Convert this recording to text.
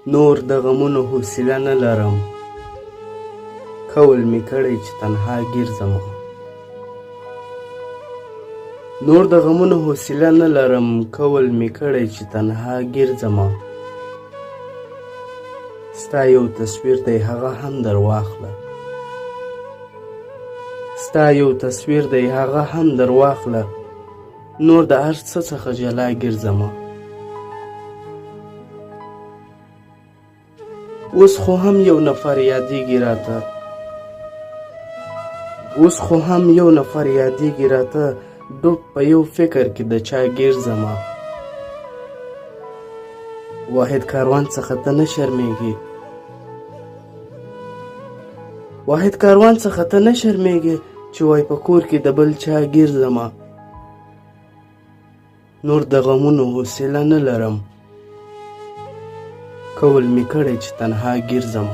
نور د غمونو حوصله نه لرم، کول می کړی چې تنها ګرځم. نور د غمونو حوصله نه لرم، کول می کړی چې تنها ګرځم. ستا یو تصویر دی هغه هم در واخله، ستا یو تصویر دی هغه هم در واخله، نور د هر څه څخه جلا ګرځم. اوس خو هم یو نفر یادېږي راته، اوس خو هم یو نفر یادېږي راته، ډوب په یو فکر کې د چا ګرځم. واحد کاروان څخه ته نه شرمېږې، واحد کاروان څخه ته نه شرمېږې، چې وای په کور کې د بل چا ګرځم. نور د غمونو حوصله نه لرم، کول می کړی چې تنها ګرځم.